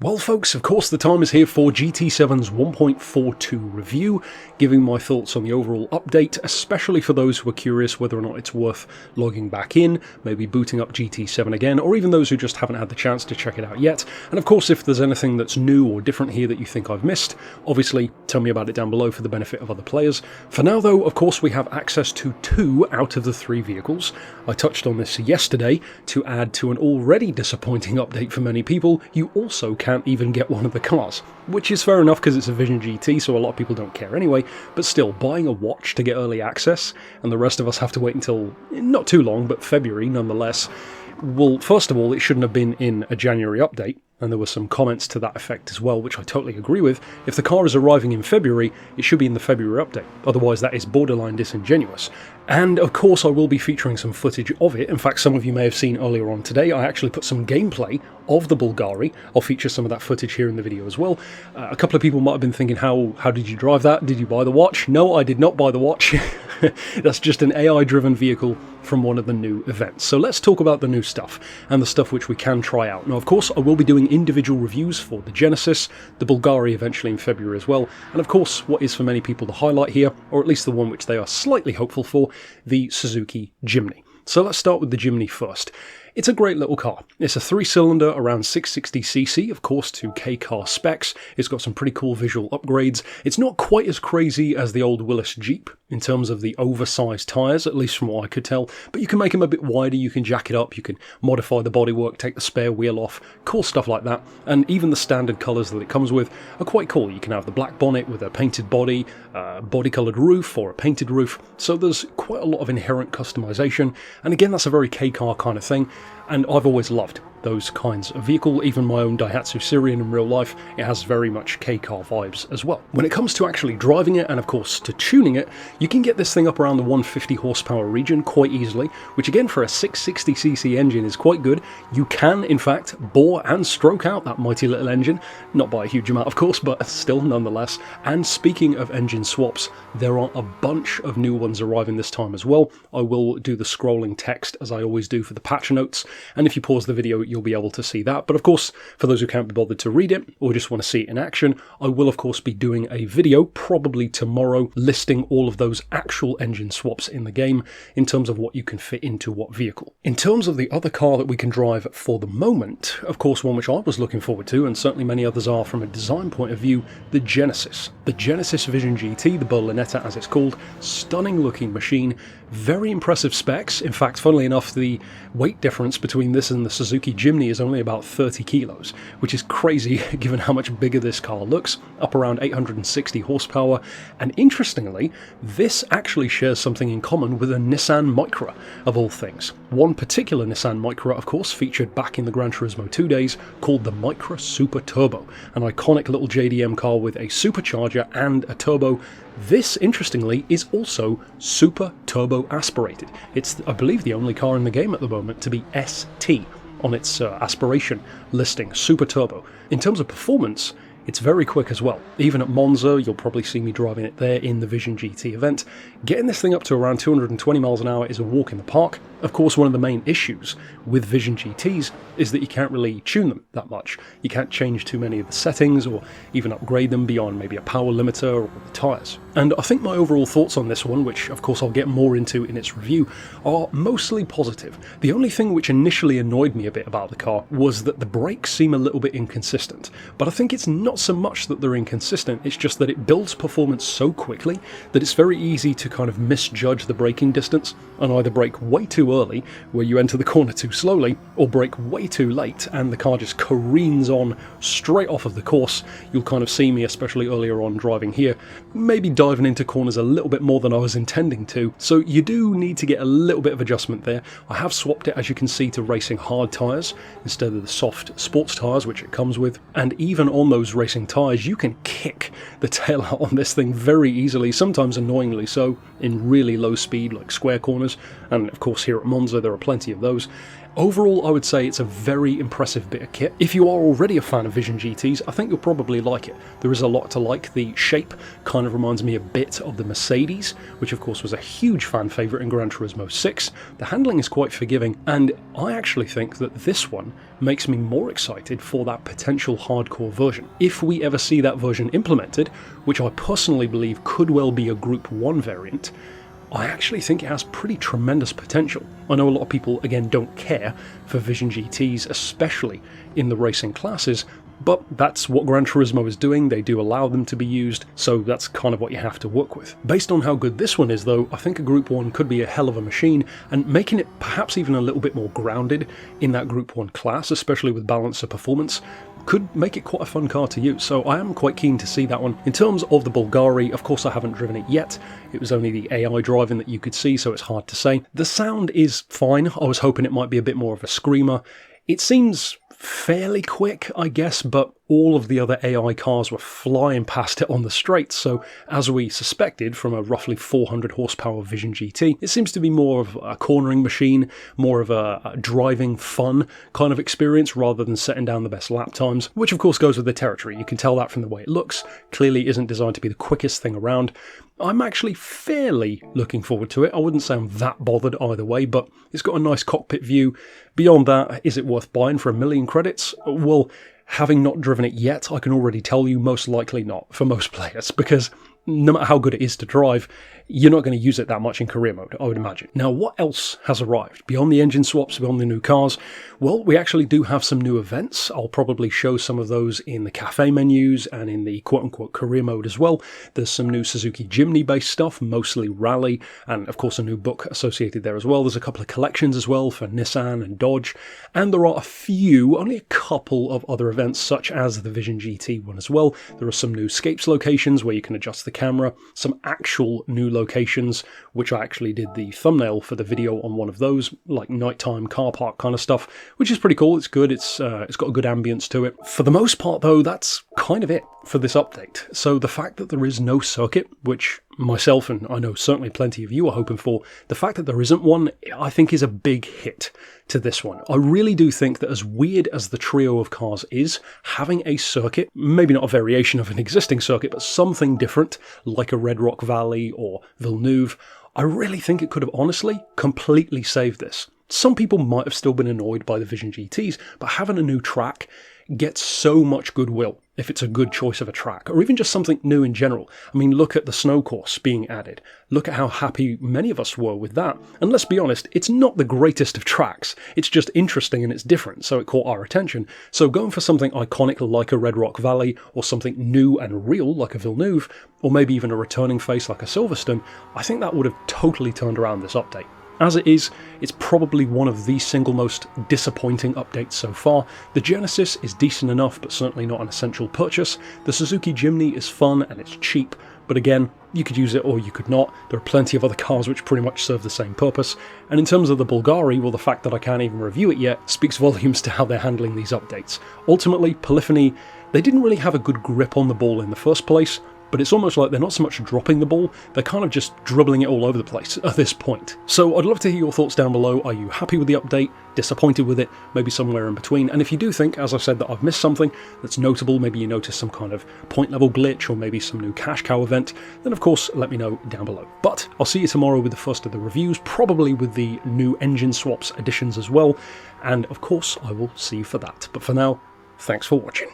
Well folks, of course the time is here for GT7's 1.42 review, giving my thoughts on the overall update, especially for those who are curious whether or not it's worth logging back in, maybe booting up GT7 again, or even those who just haven't had the chance to check it out yet. And of course, if there's anything that's new or different here that you think I've missed, obviously tell me about it down below for the benefit of other players. For now though, of course we have access to 2 out of the 3 vehicles. I touched on this yesterday. To add to an already disappointing update for many people, you also can't even get one of the cars, which is fair enough because it's a Vision GT, so a lot of people don't care anyway, but still, buying a watch to get early access, and the rest of us have to wait until, not too long, but February nonetheless. Well, first of all, it shouldn't have been in a January update, and there were some comments to that effect as well, which I totally agree with. If the car is arriving in February, it should be in the February update, otherwise that is borderline disingenuous. And of course I will be featuring some footage of it. In fact, some of you may have seen earlier on today, I actually put some gameplay of the Bulgari. I'll feature some of that footage here in the video as well. A couple of people might have been thinking, how did you drive that? Did you buy the watch? No, I did not buy the watch. That's just an AI-driven vehicle from one of the new events. So let's talk about the new stuff, and the stuff which we can try out. Now, of course, I will be doing individual reviews for the Genesis, the Bulgari eventually in February as well, and of course, what is for many people the highlight here, or at least the one which they are slightly hopeful for, the Suzuki Jimny. So let's start with the Jimny first. It's a great little car. It's a 3-cylinder around 660cc, of course, to K-car specs. It's got some pretty cool visual upgrades. It's not quite as crazy as the old Willys Jeep in terms of the oversized tyres, at least from what I could tell, but you can make them a bit wider, you can jack it up, you can modify the bodywork, take the spare wheel off, cool stuff like that, and even the standard colours that it comes with are quite cool. You can have the black bonnet with a painted body, body-coloured roof or a painted roof, so there's quite a lot of inherent customisation, and again, that's a very K-car kind of thing. And I've always loved those kinds of vehicle. Even my own Daihatsu Sirion in real life, it has very much K-car vibes as well. When it comes to actually driving it, and of course to tuning it, you can get this thing up around the 150 horsepower region quite easily, which again for a 660cc engine is quite good. You can in fact bore and stroke out that mighty little engine, not by a huge amount of course, but still nonetheless. And speaking of engine swaps, there are a bunch of new ones arriving this time as well. I will do the scrolling text as I always do for the patch notes, and if you pause the video you'll be able to see that. But of course, for those who can't be bothered to read it or just want to see it in action, I will of course be doing a video probably tomorrow listing all of those actual engine swaps in the game in terms of what you can fit into what vehicle. In terms of the other car that we can drive for the moment, of course one which I was looking forward to, and certainly many others are from a design point of view, the Genesis. The Genesis Vision GT, the Berlinetta as it's called, stunning looking machine, very impressive specs. In fact, funnily enough, the weight difference between this and the Suzuki Jimny is only about 30 kilos, which is crazy given how much bigger this car looks, up around 860 horsepower, and interestingly, this actually shares something in common with a Nissan Micra, of all things. One particular Nissan Micra, of course, featured back in the Gran Turismo 2 days, called the Micra Super Turbo, an iconic little JDM car with a supercharger and a turbo. This, interestingly, is also super turbo aspirated. It's, I believe, the only car in the game at the moment to be ST on its aspiration listing, super turbo. In terms of performance, it's very quick as well. Even at Monza, you'll probably see me driving it there in the Vision GT event. Getting this thing up to around 220 miles an hour is a walk in the park. Of course, one of the main issues with Vision GTs is that you can't really tune them that much. You can't change too many of the settings or even upgrade them beyond maybe a power limiter or the tyres. And I think my overall thoughts on this one, which of course I'll get more into in its review, are mostly positive. The only thing which initially annoyed me a bit about the car was that the brakes seem a little bit inconsistent, but I think it's not so much that they're inconsistent, it's just that it builds performance so quickly that it's very easy to kind of misjudge the braking distance and either brake way too early where you enter the corner too slowly, or brake way too late and the car just careens on straight off of the course. You'll kind of see me, especially earlier on driving here, maybe diving into corners a little bit more than I was intending to, so you do need to get a little bit of adjustment there. I have swapped it, as you can see, to racing hard tyres instead of the soft sports tyres which it comes with, and even on those racing tyres you can kick the tail out on this thing very easily, sometimes annoyingly so, in really low speed like square corners, and of course here at Monza there are plenty of those. Overall, I would say it's a very impressive bit of kit. If you are already a fan of Vision GTs, I think you'll probably like it. There is a lot to like. The shape kind of reminds me a bit of the Mercedes, which of course was a huge fan favourite in Gran Turismo 6. The handling is quite forgiving, and I actually think that this one makes me more excited for that potential hardcore version. If we ever see that version implemented, which I personally believe could well be a Group 1 variant, I actually think it has pretty tremendous potential. I know a lot of people, again, don't care for Vision GTs, especially in the racing classes, but that's what Gran Turismo is doing. They do allow them to be used, so that's kind of what you have to work with. Based on how good this one is, though, I think a Group 1 could be a hell of a machine, and making it perhaps even a little bit more grounded in that Group 1 class, especially with balance of performance, could make it quite a fun car to use, so I am quite keen to see that one. In terms of the Bulgari, of course I haven't driven it yet. It was only the AI driving that you could see, so it's hard to say. The sound is fine. I was hoping it might be a bit more of a screamer. It seems fairly quick, I guess, but all of the other AI cars were flying past it on the straight, so as we suspected from a roughly 400 horsepower Vision GT, it seems to be more of a cornering machine, more of a driving fun kind of experience rather than setting down the best lap times, which of course goes with the territory. You can tell that from the way it looks. Clearly isn't designed to be the quickest thing around. I'm actually fairly looking forward to it. I wouldn't say I'm that bothered either way, but it's got a nice cockpit view. Beyond that, is it worth buying for 1 million credits? Well, having not driven it yet, I can already tell you most likely not for most players, because no matter how good it is to drive, you're not going to use it that much in career mode, I would imagine. Now, what else has arrived? Beyond the engine swaps, beyond the new cars, well, we actually do have some new events. I'll probably show some of those in the cafe menus and in the quote-unquote career mode as well. There's some new Suzuki Jimny-based stuff, mostly rally, and of course a new book associated there as well. There's a couple of collections as well for Nissan and Dodge, and there are only a couple of other events, such as the Vision GT one as well. There are some new Scapes locations where you can adjust the camera, some actual new locations, which I actually did the thumbnail for the video on one of those, like nighttime car park kind of stuff, which is pretty cool. It's good. It's got a good ambience to it. For the most part, though, that's kind of it for this update. So the fact that there is no circuit, which myself and I know certainly plenty of you are hoping for, the fact that there isn't one, I think is a big hit to this one. I really do think that as weird as the trio of cars is, having a circuit, maybe not a variation of an existing circuit, but something different, like a Red Rock Valley or Villeneuve, I really think it could have honestly completely saved this. Some people might have still been annoyed by the Vision GTs, but having a new track gets so much goodwill if it's a good choice of a track, or even just something new in general. I mean, look at the snow course being added. Look at how happy many of us were with that. And let's be honest, it's not the greatest of tracks. It's just interesting and it's different, so it caught our attention. So going for something iconic like a Red Rock Valley, or something new and real like a Villeneuve, or maybe even a returning face like a Silverstone, I think that would have totally turned around this update. As it is, it's probably one of the single most disappointing updates so far. The Genesis is decent enough, but certainly not an essential purchase. The Suzuki Jimny is fun and it's cheap, but again, you could use it or you could not. There are plenty of other cars which pretty much serve the same purpose. And in terms of the Bulgari, well, the fact that I can't even review it yet speaks volumes to how they're handling these updates. Ultimately, Polyphony, they didn't really have a good grip on the ball in the first place, but it's almost like they're not so much dropping the ball, they're kind of just dribbling it all over the place at this point. So I'd love to hear your thoughts down below. Are you happy with the update? Disappointed with it? Maybe somewhere in between? And if you do think, as I said, that I've missed something that's notable, maybe you noticed some kind of point level glitch or maybe some new cash cow event, then of course let me know down below. But I'll see you tomorrow with the first of the reviews, probably with the new engine swaps additions as well, and of course I will see you for that. But for now, thanks for watching.